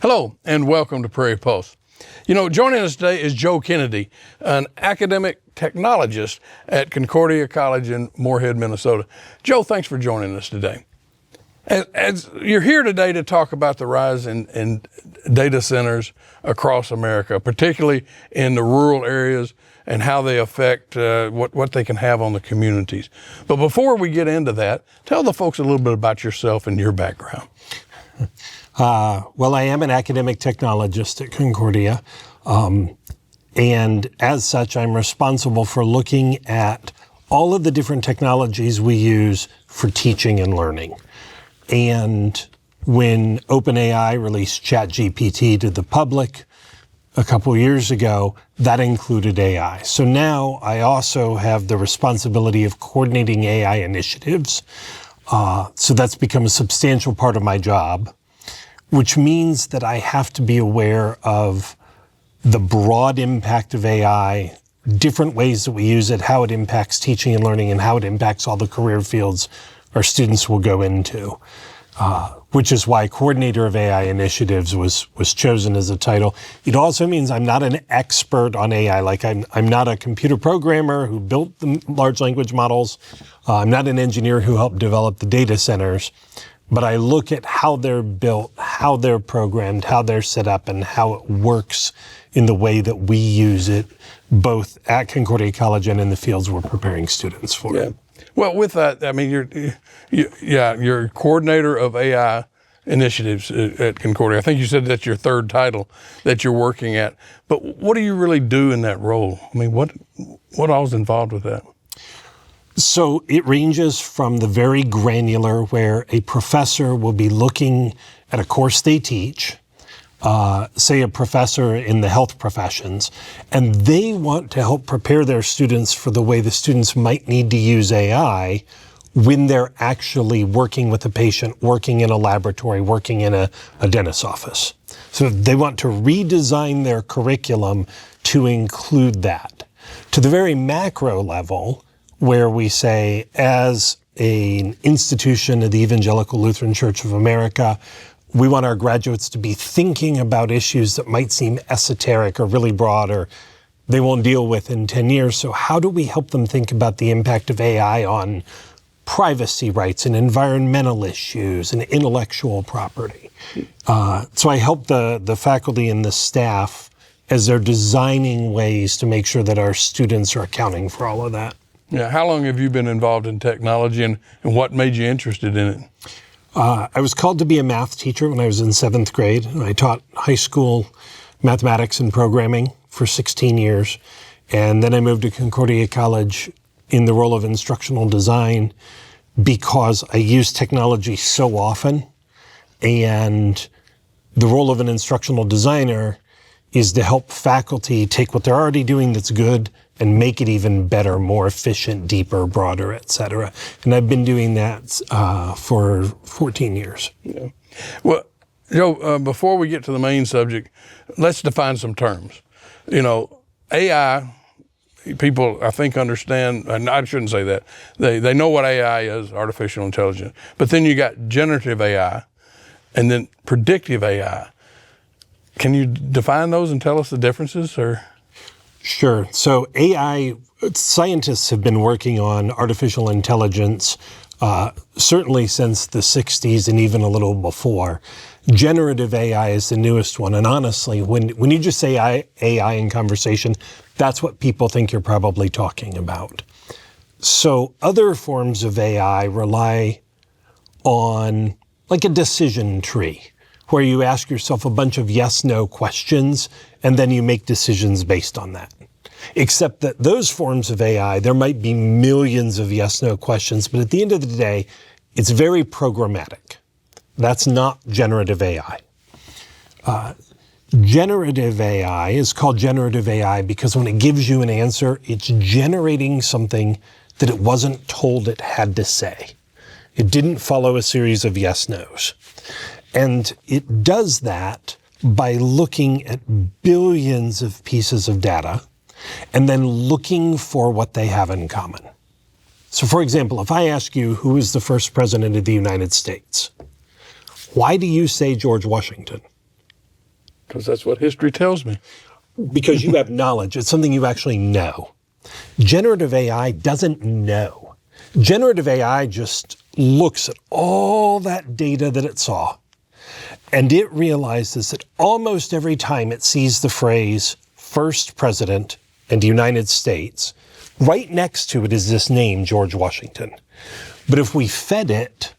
Hello, and welcome to Prairie Pulse. Joining us today is Joe Kennedy, an academic technologist at Concordia College in Moorhead, Minnesota. Joe, thanks for joining us today. As you're here today to talk about the rise in data centers across America, particularly in the rural areas and how they affect what they can have on the communities. But before we get into that, tell the folks a little bit about yourself and your background. Well, I am an academic technologist at Concordia, and as such, I'm responsible for looking at all of the different technologies we use for teaching and learning. And when OpenAI released ChatGPT to the public a couple years ago, that included AI. So now I also have the responsibility of coordinating AI initiatives. So that's become a substantial part of my job, which means that I have to be aware of the broad impact of AI, different ways that we use it, how it impacts teaching and learning, and how it impacts all the career fields our students will go into, which is why Coordinator of AI Initiatives was chosen as a title. It also means I'm not an expert on AI, like I'm not a computer programmer who built the large language models. I'm not an engineer who helped develop the data centers. But I look at how they're built, how they're programmed, how they're set up, and how it works in the way that we use it, both at Concordia College and in the fields we're preparing students for. Yeah. Well, with that, I mean, you're coordinator of AI initiatives at Concordia. I think you said that's your third title that you're working at. But what do you really do in that role? I mean, what all is involved with that? So it ranges from the very granular, where a professor will be looking at a course they teach, say a professor in the health professions, and they want to help prepare their students for the way the students might need to use AI when they're actually working with a patient, working in a laboratory, working in a dentist's office. So they want to redesign their curriculum to include that. To the very macro level, where we say, as an institution of the Evangelical Lutheran Church of America, we want our graduates to be thinking about issues that might seem esoteric or really broad, or they won't deal with in 10 years. So how do we help them think about the impact of AI on privacy rights and environmental issues and intellectual property? So I help the faculty and the staff as they're designing ways to make sure that our students are accounting for all of that. Yeah. How long have you been involved in technology, and what made you interested in it? I was called to be a math teacher when I was in 7th grade. I taught high school mathematics and programming for 16 years. And then I moved to Concordia College in the role of instructional design because I use technology so often. And the role of an instructional designer is to help faculty take what they're already doing that's good and make it even better, more efficient, deeper, broader, et cetera. And I've been doing that for 14 years. Yeah. Well, Joe, before we get to the main subject, let's define some terms. AI, people, I think, understand, and I shouldn't say that. They know what AI is, artificial intelligence. But then you got generative AI and then predictive AI. Can you define those and tell us the differences, or? Sure. So AI, scientists have been working on artificial intelligence certainly since the 60s and even a little before. Generative AI is the newest one. And honestly, when you just say AI in conversation, that's what people think you're probably talking about. So other forms of AI rely on like a decision tree, where you ask yourself a bunch of yes-no questions, and then you make decisions based on that. Except that those forms of AI, there might be millions of yes-no questions, but at the end of the day, it's very programmatic. That's not generative AI. Generative AI is called generative AI because when it gives you an answer, it's generating something that it wasn't told it had to say. It didn't follow a series of yes-nos. And it does that by looking at billions of pieces of data and then looking for what they have in common. So for example, if I ask you who is the first president of the United States, why do you say George Washington? Because that's what history tells me. Because you have knowledge. It's something you actually know. Generative AI doesn't know. Generative AI just looks at all that data that it saw, and it realizes that almost every time it sees the phrase first president and United States, right next to it is this name, George Washington. But if we fed it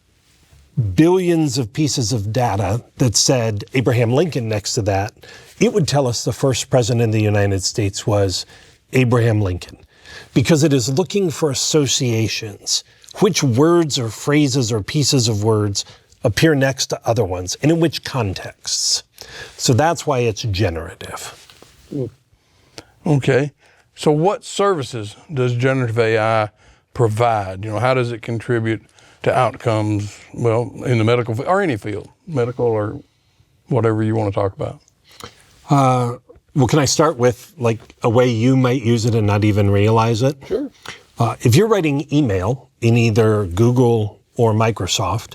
billions of pieces of data that said Abraham Lincoln next to that, it would tell us the first president of the United States was Abraham Lincoln, because it is looking for associations, which words or phrases or pieces of words appear next to other ones, and in which contexts. So that's why it's generative. Okay. So what services does generative AI provide? How does it contribute to outcomes, well, in the medical or any field, medical or whatever you want to talk about? Well, can I start with like a way you might use it and not even realize it? Sure. If you're writing email in either Google or Microsoft,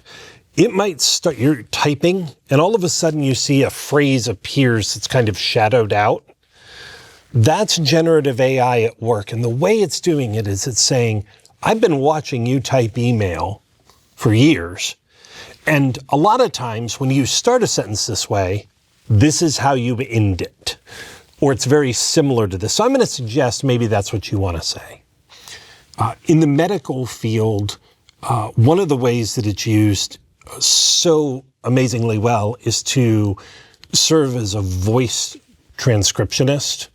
it might start, you're typing, and all of a sudden you see a phrase appears that's kind of shadowed out. That's generative AI at work. And the way it's doing it is it's saying, I've been watching you type email for years. And a lot of times when you start a sentence this way, this is how you end it. Or it's very similar to this. So I'm going to suggest maybe that's what you want to say. In the medical field, one of the ways that it's used so amazingly well is to serve as a voice transcriptionist.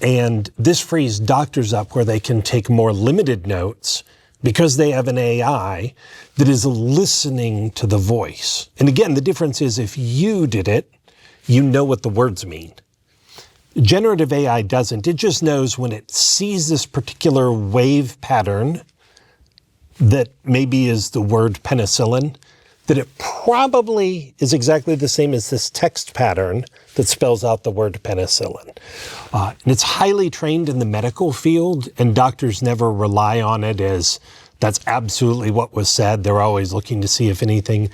And this frees doctors up where they can take more limited notes because they have an AI that is listening to the voice. And again, the difference is if you did it, you know what the words mean. Generative AI doesn't. It just knows when it sees this particular wave pattern that maybe is the word penicillin, that it probably is exactly the same as this text pattern that spells out the word penicillin. And it's highly trained in the medical field, and doctors never rely on it as that's absolutely what was said. They're always looking to see if anything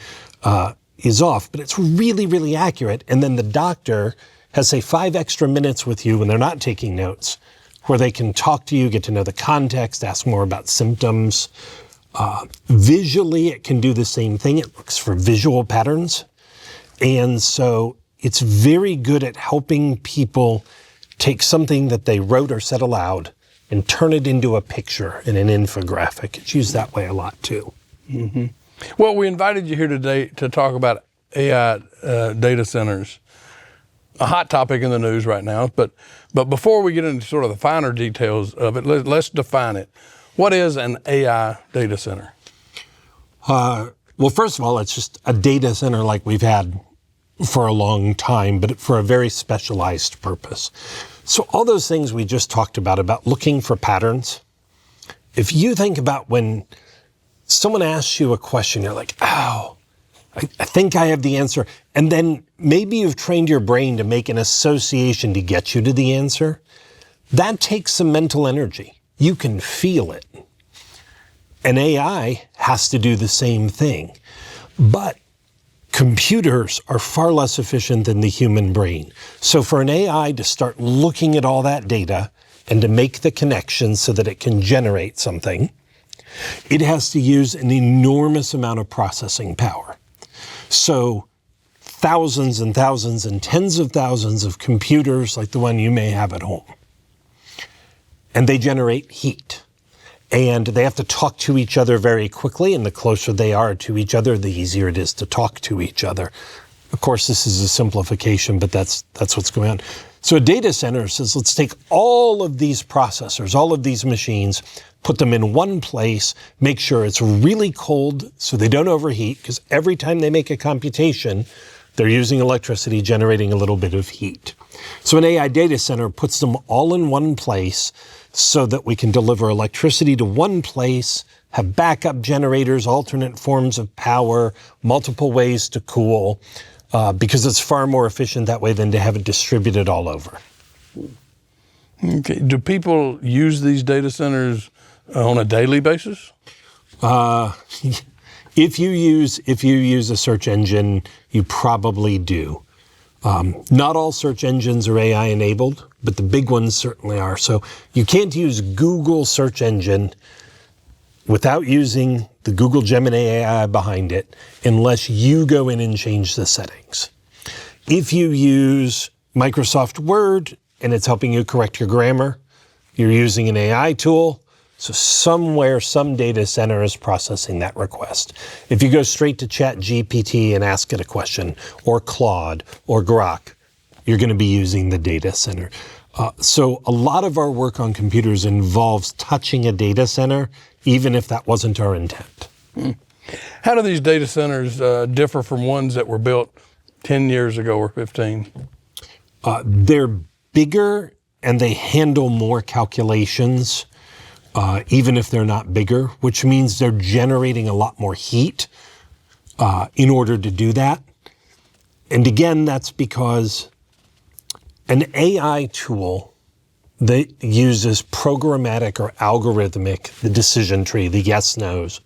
is off, but it's really, really accurate. And then the doctor has, say, 5 extra minutes with you when they're not taking notes, where they can talk to you, get to know the context, ask more about symptoms. Visually, it can do the same thing. It looks for visual patterns. And so it's very good at helping people take something that they wrote or said aloud and turn it into a picture in an infographic. It's used that way a lot too. Mm-hmm. Well, we invited you here today to talk about AI data centers, a hot topic in the news right now. But before we get into sort of the finer details of it, let's define it. What is an AI data center? Well, first of all, it's just a data center like we've had for a long time, but for a very specialized purpose. So all those things we just talked about looking for patterns, if you think about when someone asks you a question, you're like, oh, I think I have the answer. And then maybe you've trained your brain to make an association to get you to the answer. That takes some mental energy. You can feel it. And AI has to do the same thing. But computers are far less efficient than the human brain. So for an AI to start looking at all that data and to make the connections so that it can generate something, it has to use an enormous amount of processing power. So thousands and thousands and tens of thousands of computers like the one you may have at home. And they generate heat. And they have to talk to each other very quickly, and the closer they are to each other, the easier it is to talk to each other. Of course, this is a simplification, but that's what's going on. So a data center says, let's take all of these processors, all of these machines, put them in one place, make sure it's really cold so they don't overheat, because every time they make a computation, they're using electricity, generating a little bit of heat. So an AI data center puts them all in one place so that we can deliver electricity to one place, have backup generators, alternate forms of power, multiple ways to cool, because it's far more efficient that way than to have it distributed all over. Okay. Do people use these data centers on a daily basis? If you use a search engine, you probably do. Not all search engines are AI enabled, but the big ones certainly are. So you can't use Google search engine without using the Google Gemini AI behind it unless you go in and change the settings. If you use Microsoft Word and it's helping you correct your grammar, you're using an AI tool. So somewhere, some data center is processing that request. If you go straight to ChatGPT and ask it a question, or Claude, or Grok, you're going to be using the data center. So a lot of our work on computers involves touching a data center, even if that wasn't our intent. How do these data centers differ from ones that were built 10 years ago or 15? They're bigger and they handle more calculations, even if they're not bigger, which means they're generating a lot more heat in order to do that. And again, that's because an AI tool that uses programmatic or algorithmic, the decision tree, the yes-nos,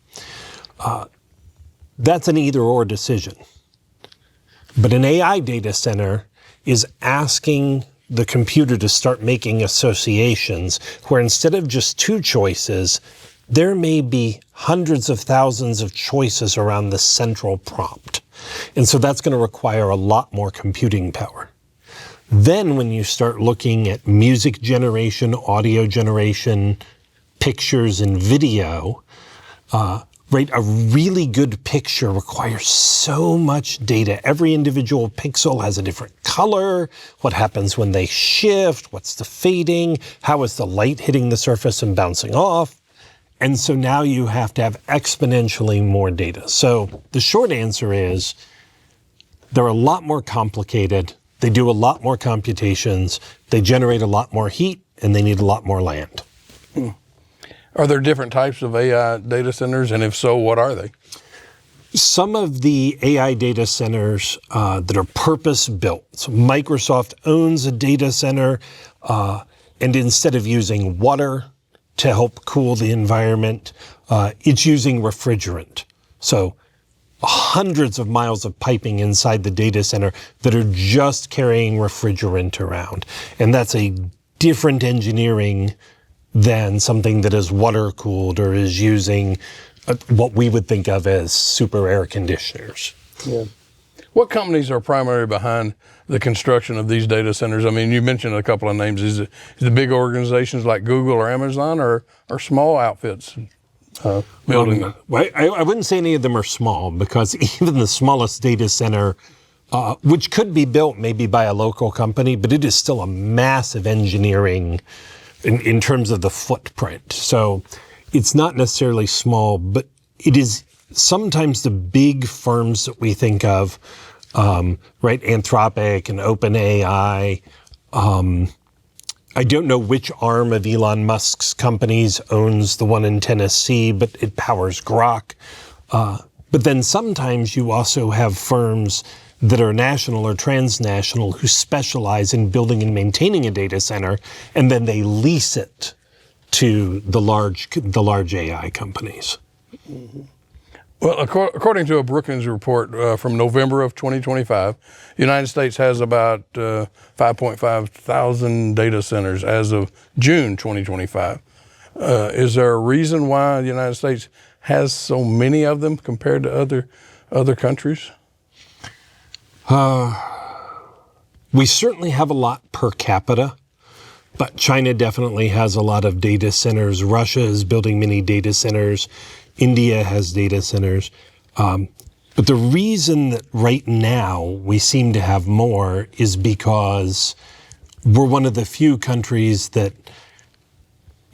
that's an either-or decision. But an AI data center is asking the computer to start making associations where instead of just two choices, there may be hundreds of thousands of choices around the central prompt. And so that's going to require a lot more computing power. Then when you start looking at music generation, audio generation, pictures and video, right, a really good picture requires so much data. Every individual pixel has a different color. What happens when they shift? What's the fading? How is the light hitting the surface and bouncing off? And so now you have to have exponentially more data. So the short answer is they're a lot more complicated. They do a lot more computations. They generate a lot more heat, and they need a lot more land. Are there different types of AI data centers? And if so, what are they? Some of the AI data centers that are purpose-built. So Microsoft owns a data center, and instead of using water to help cool the environment, it's using refrigerant. So hundreds of miles of piping inside the data center that are just carrying refrigerant around. And that's a different engineering than something that is water cooled or is using what we would think of as super air conditioners. Yeah. What companies are primarily behind the construction of these data centers? I mean, you mentioned a couple of names. Is it big organizations like Google or Amazon, or small outfits building them? I wouldn't say any of them are small, because even the smallest data center, which could be built maybe by a local company, but it is still a massive engineering in terms of the footprint. So it's not necessarily small, but it is sometimes the big firms that we think of, right? Anthropic and OpenAI. I don't know which arm of Elon Musk's companies owns the one in Tennessee, but it powers Grok. But then sometimes you also have firms that are national or transnational who specialize in building and maintaining a data center, and then they lease it to the large AI companies. Mm-hmm. Well, according to a Brookings report from November of 2025, the United States has about 5.5 thousand data centers as of June 2025. Is there a reason why the United States has so many of them compared to other countries? We certainly have a lot per capita, but China definitely has a lot of data centers. Russia is building many data centers. India has data centers. But the reason that right now we seem to have more is because we're one of the few countries that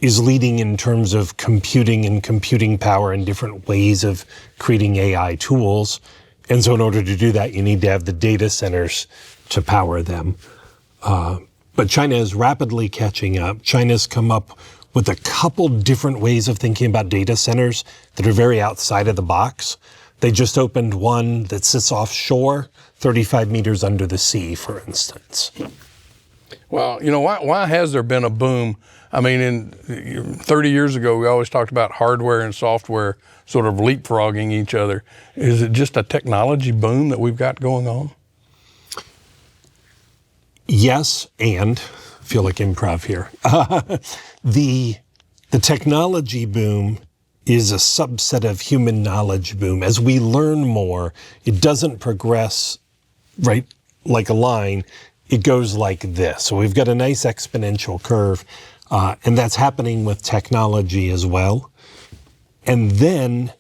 is leading in terms of computing and computing power and different ways of creating AI tools. And so in order to do that, you need to have the data centers to power them. But China is rapidly catching up. China's come up with a couple different ways of thinking about data centers that are very outside of the box. They just opened one that sits offshore, 35 meters under the sea, for instance. Well, you know, why has there been a boom? I mean, 30 years ago, we always talked about hardware and software sort of leapfrogging each other. Is it just a technology boom that we've got going on? Yes, and I feel like improv here. The technology boom is a subset of human knowledge boom. As we learn more, it doesn't progress right like a line. It goes like this. So we've got a nice exponential curve, and that's happening with technology as well. And then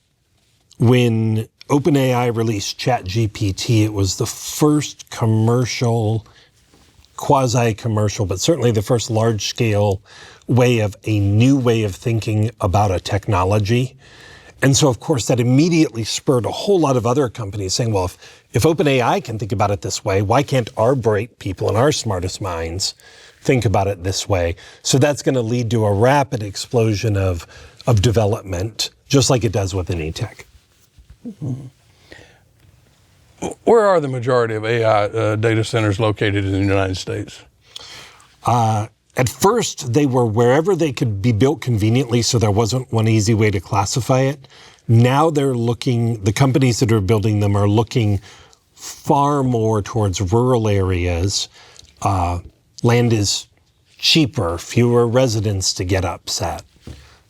when OpenAI released ChatGPT, it was the first commercial, quasi-commercial, but certainly the first large-scale way of a new way of thinking about a technology. And so, of course, that immediately spurred a whole lot of other companies saying, well, if OpenAI can think about it this way, why can't our bright people and our smartest minds think about it this way? So that's going to lead to a rapid explosion of development, just like it does with any tech. Mm-hmm. Where are the majority of AI data centers located in the United States? At first, they were wherever they could be built conveniently, so there wasn't one easy way to classify it. Now they're looking, the companies that are building them are looking far more towards rural areas. Land is cheaper, fewer residents to get upset.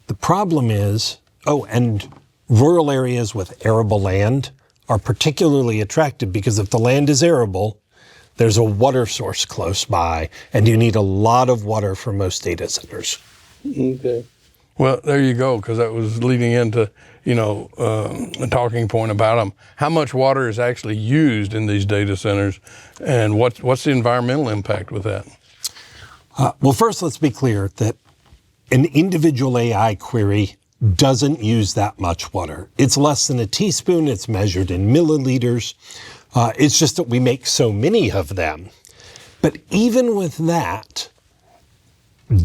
The problem is, and rural areas with arable land are particularly attractive because if the land is arable, there's a water source close by, and you need a lot of water for most data centers. Okay. Well, there you go, because that was leading into, a talking point about them. How much water is actually used in these data centers, and what's the environmental impact with that? Well, first, let's be clear that an individual AI query doesn't use that much water. It's less than a teaspoon. It's measured in milliliters. It's just that we make so many of them. But even with that,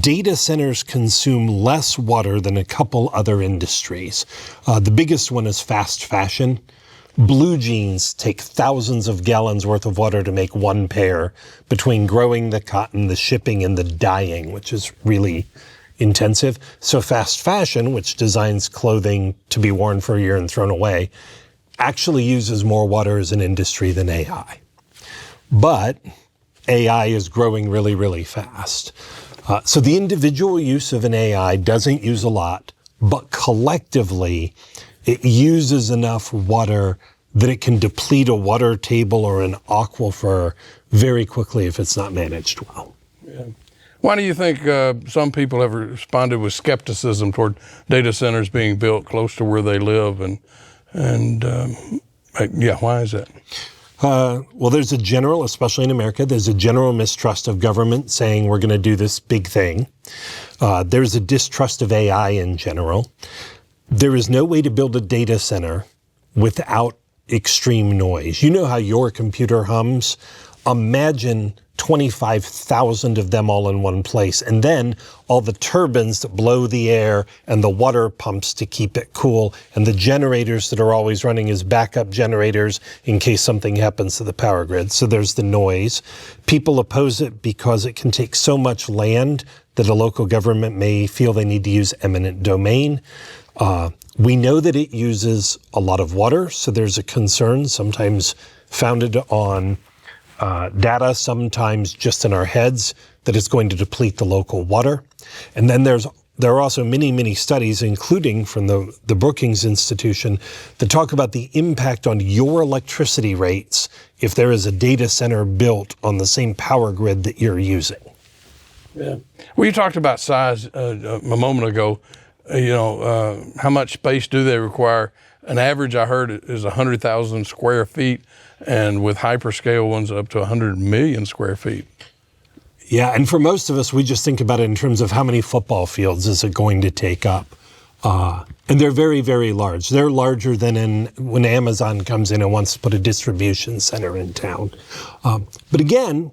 data centers consume less water than a couple other industries. The biggest one is fast fashion. Blue jeans take thousands of gallons worth of water to make one pair between growing the cotton, the shipping, and the dyeing, which is really intensive. So fast fashion, which designs clothing to be worn for a year and thrown away, actually uses more water as an industry than AI. But AI is growing really, really fast. So the individual use of an AI doesn't use a lot, but collectively it uses enough water that it can deplete a water table or an aquifer very quickly if it's not managed well. Yeah. Why do you think some people have responded with skepticism toward data centers being built close to where they live? Why is that? Well, there's a general, especially in America, there's a general mistrust of government saying we're going to do this big thing. There's a distrust of AI in general. There is no way to build a data center without extreme noise. You know how your computer hums? Imagine 25,000 of them all in one place, and then all the turbines that blow the air and the water pumps to keep it cool, and the generators that are always running as backup generators in case something happens to the power grid. So there's the noise. People oppose it because it can take so much land that a local government may feel they need to use eminent domain. We know that it uses a lot of water, so there's a concern, sometimes founded on data, sometimes just in our heads, that it's going to deplete the local water. And then there are also many, many studies, including from the Brookings Institution, that talk about the impact on your electricity rates if there is a data center built on the same power grid that you're using. Yeah. Well, you talked about size a moment ago. How much space do they require? An average I heard is 100,000 square feet, and with hyperscale ones up to 100 million square feet. Yeah, and for most of us, we just think about it in terms of how many football fields is it going to take up. And they're very, very large. They're larger than when Amazon comes in and wants to put a distribution center in town. But again,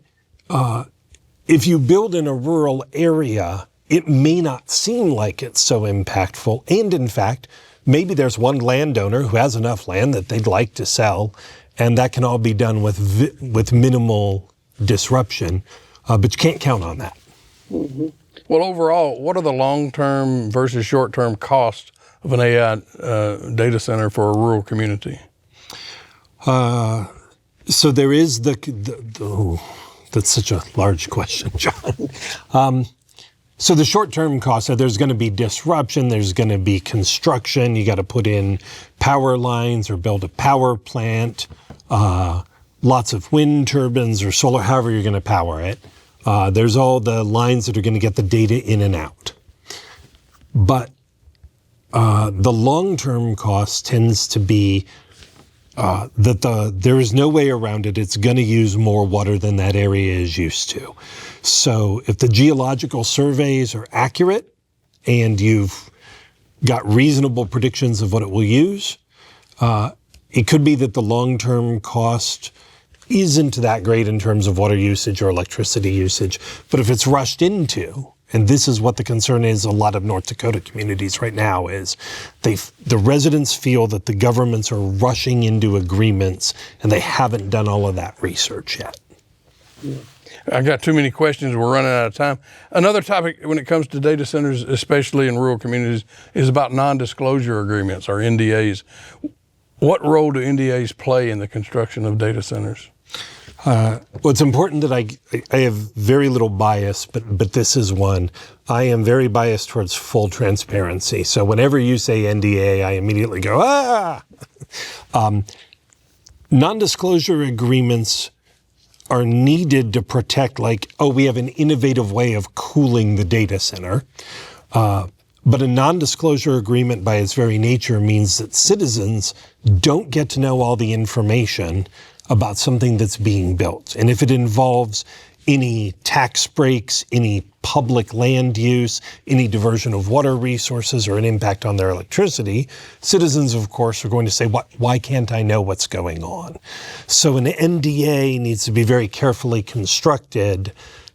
if you build in a rural area, it may not seem like it's so impactful. And in fact, maybe there's one landowner who has enough land that they'd like to sell, and that can all be done with minimal disruption, but you can't count on that. Mm-hmm. Well, overall, what are the long-term versus short-term costs of an AI data center for a rural community? So there is That's such a large question, John. So the short-term costs are there's going to be disruption, there's going to be construction, you got to put in power lines or build a power plant, lots of wind turbines or solar, however you're going to power it. There's all the lines that are going to get the data in and out. But the long-term cost tends to be that there is no way around it. It's going to use more water than that area is used to. So if the geological surveys are accurate and you've got reasonable predictions of what it will use, it could be that the long-term cost isn't that great in terms of water usage or electricity usage. But if it's rushed into, and this is what the concern is a lot of North Dakota communities right now, is the residents feel that the governments are rushing into agreements and they haven't done all of that research yet. I got too many questions. We're running out of time. Another topic when it comes to data centers, especially in rural communities, is about non-disclosure agreements or NDAs. What role do NDAs play in the construction of data centers? Well, it's important that I have very little bias, but this is one. I am very biased towards full transparency. So whenever you say NDA, I immediately go, ah! Non-disclosure agreements are needed to protect, like, oh, we have an innovative way of cooling the data center. But a non-disclosure agreement by its very nature means that citizens don't get to know all the information about something that's being built. And if it involves any tax breaks, any public land use, any diversion of water resources, or an impact on their electricity, citizens, of course, are going to say, why can't I know what's going on? So an NDA needs to be very carefully constructed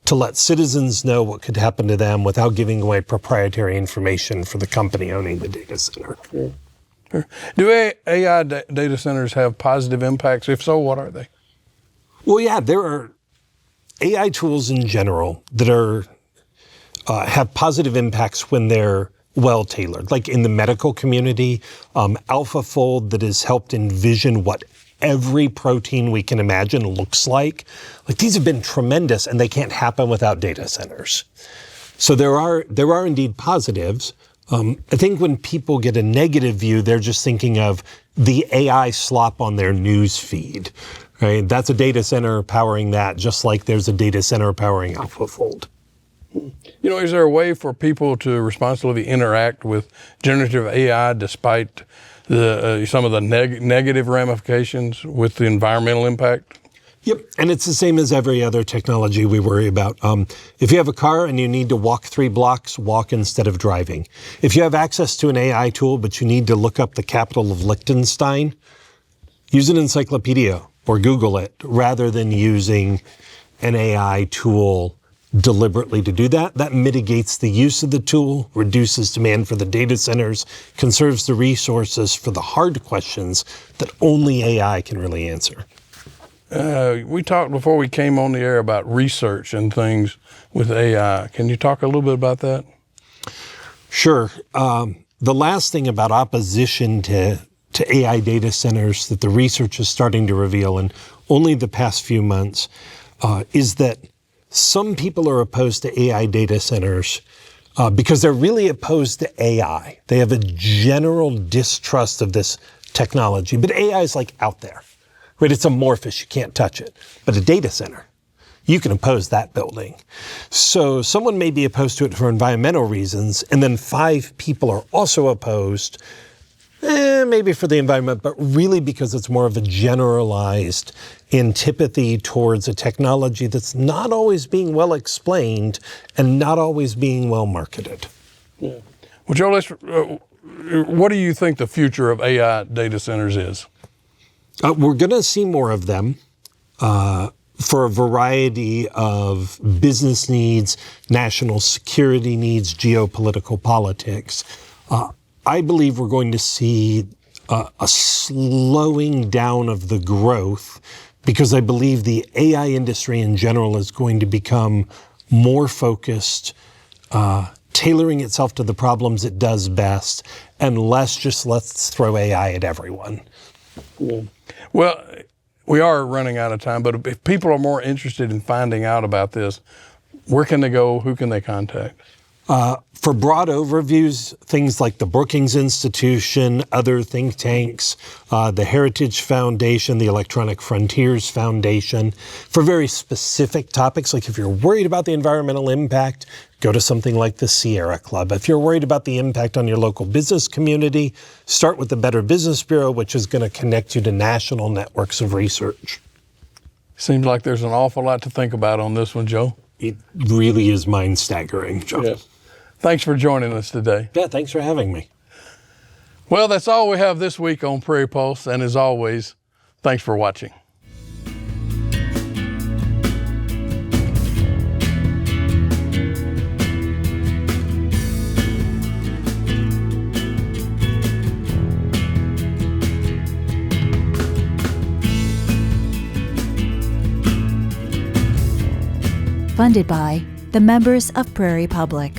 to let citizens know what could happen to them without giving away proprietary information for the company owning the data center. Sure. Do AI data centers have positive impacts? If so, what are they? Well, yeah, there are AI tools in general that are have positive impacts when they're well tailored. Like in the medical community, AlphaFold that has helped envision what every protein we can imagine looks like. Like these have been tremendous, and they can't happen without data centers. So there are indeed positives. I think when people get a negative view, they're just thinking of the AI slop on their news feed, right? That's a data center powering that, just like there's a data center powering AlphaFold. You know, is there a way for people to responsibly interact with generative AI despite some of the negative ramifications with the environmental impact? Yep, and it's the same as every other technology we worry about. If you have a car and you need to walk 3 blocks, walk instead of driving. If you have access to an AI tool, but you need to look up the capital of Liechtenstein, use an encyclopedia or Google it rather than using an AI tool deliberately to do that. That mitigates the use of the tool, reduces demand for the data centers, conserves the resources for the hard questions that only AI can really answer. We talked before we came on the air about research and things with AI. Can you talk a little bit about that? Sure. The last thing about opposition to AI data centers that the research is starting to reveal in only the past few months is that some people are opposed to AI data centers because they're really opposed to AI. They have a general distrust of this technology, but AI is like out there. Right, it's amorphous, you can't touch it. But a data center, you can oppose that building. So someone may be opposed to it for environmental reasons, and then 5 people are also opposed, maybe for the environment, but really because it's more of a generalized antipathy towards a technology that's not always being well explained and not always being well marketed. Yeah. Well, Joe, what do you think the future of AI data centers is? We're going to see more of them for a variety of business needs, national security needs, geopolitical politics. I believe we're going to see a slowing down of the growth because I believe the AI industry in general is going to become more focused, tailoring itself to the problems it does best, and less just let's throw AI at everyone. Yeah. Well, we are running out of time, but if people are more interested in finding out about this, where can they go? Who can they contact? For broad overviews, things like the Brookings Institution, other think tanks, the Heritage Foundation, the Electronic Frontiers Foundation. For very specific topics, like if you're worried about the environmental impact, go to something like the Sierra Club. If you're worried about the impact on your local business community, start with the Better Business Bureau, which is going to connect you to national networks of research. Seems like there's an awful lot to think about on this one, Joe. It really is mind-staggering, John. Yes. Thanks for joining us today. Yeah, thanks for having me. Well, that's all we have this week on Prairie Pulse, and as always, thanks for watching. Funded by the members of Prairie Public.